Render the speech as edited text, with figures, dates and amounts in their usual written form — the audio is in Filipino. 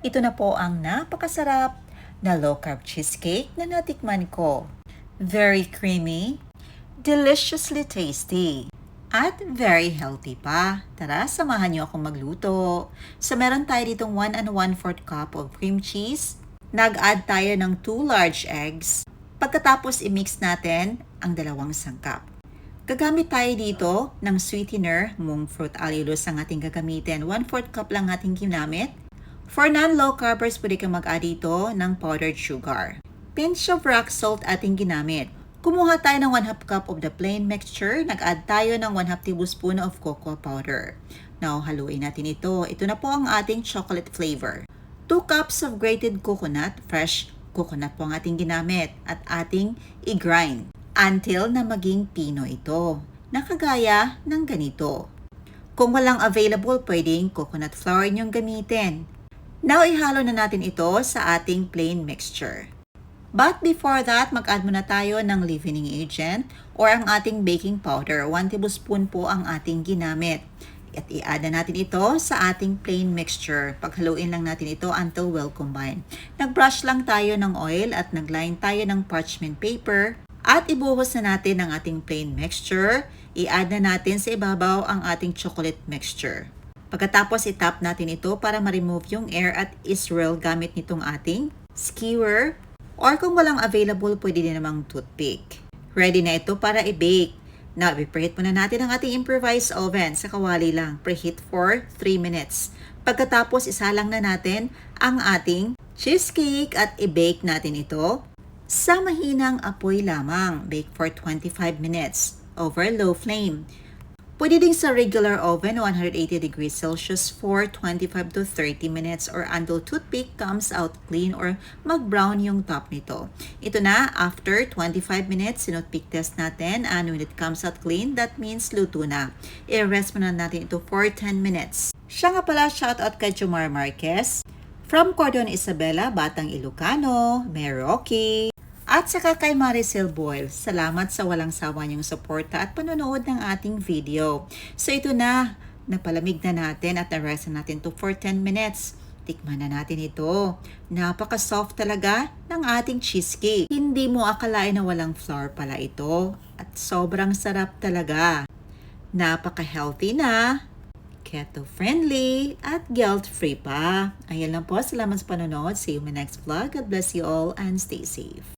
Ito na po ang napakasarap na low-carb cheesecake na natikman ko. Very creamy, deliciously tasty, at very healthy pa. Tara, samahan niyo akong magluto. So meron tayo ditong 1 1/4 cup of cream cheese. Nag-add tayo ng 2 large eggs. Pagkatapos i-mix natin ang 2 sangkap. Gagamit tayo dito ng sweetener, mung fruit allulose ang ating gagamitin. 1/4 cup lang ating ginamit. For non-low carbers, pwede kang mag-add dito ng powdered sugar. Pinch of rock salt ating ginamit. Kumuha tayo ng 1/2 cup of the plain mixture. Nag-add tayo ng 1/2 tablespoon of cocoa powder. Now, haluin natin ito. Ito na po ang ating chocolate flavor. 2 cups of grated coconut, fresh coconut po ang ating ginamit. At ating i-grind until na maging pino ito. Nakagaya ng ganito. Kung walang available, pwedeng coconut flour niyong gamitin. Now, ihalo na natin ito sa ating plain mixture. But before that, mag-add muna tayo ng leavening agent or ang ating baking powder. 1 tablespoon po ang ating ginamit. At i-add na natin ito sa ating plain mixture. Paghaluin lang natin ito until well combined. Nag-brush lang tayo ng oil at nag-line tayo ng parchment paper. At ibuhos na natin ang ating plain mixture. I-add na natin sa ibabaw ang ating chocolate mixture. Pagkatapos itap natin ito para ma-remove yung air at is-swirl gamit nitong ating skewer. Or kung walang available, pwede din namang toothpick. Ready na ito para i-bake. Now, i-preheat muna natin ang ating improvised oven sa kawali lang. Preheat for 3 minutes. Pagkatapos, isalang na natin ang ating cheesecake at i-bake natin ito sa mahinang apoy lamang. Bake for 25 minutes over low flame. Pwede din sa regular oven, 180 degrees Celsius for 25 to 30 minutes or until toothpick comes out clean or mag-brown yung top nito. Ito na, after 25 minutes, sinutpick test natin and when it comes out clean, that means luto na. I-rest muna natin ito for 10 minutes. Siya nga pala, shoutout kay Jomar Marquez. From Cordon Isabela, Batang Ilocano, Merauke. At saka kay Maricel Boyle, salamat sa walang sawa niyong suporta at panonood ng ating video. So ito na, napalamig na natin at na-rest na natin to for 10 minutes. Tikman na natin ito. Napaka-soft talaga ng ating cheesecake. Hindi mo akalain na walang flour pala ito. At sobrang sarap talaga. Napaka-healthy na, keto-friendly, at guilt-free pa. Ayan lang po, salamat sa panonood. See you in my next vlog. God bless you all and stay safe.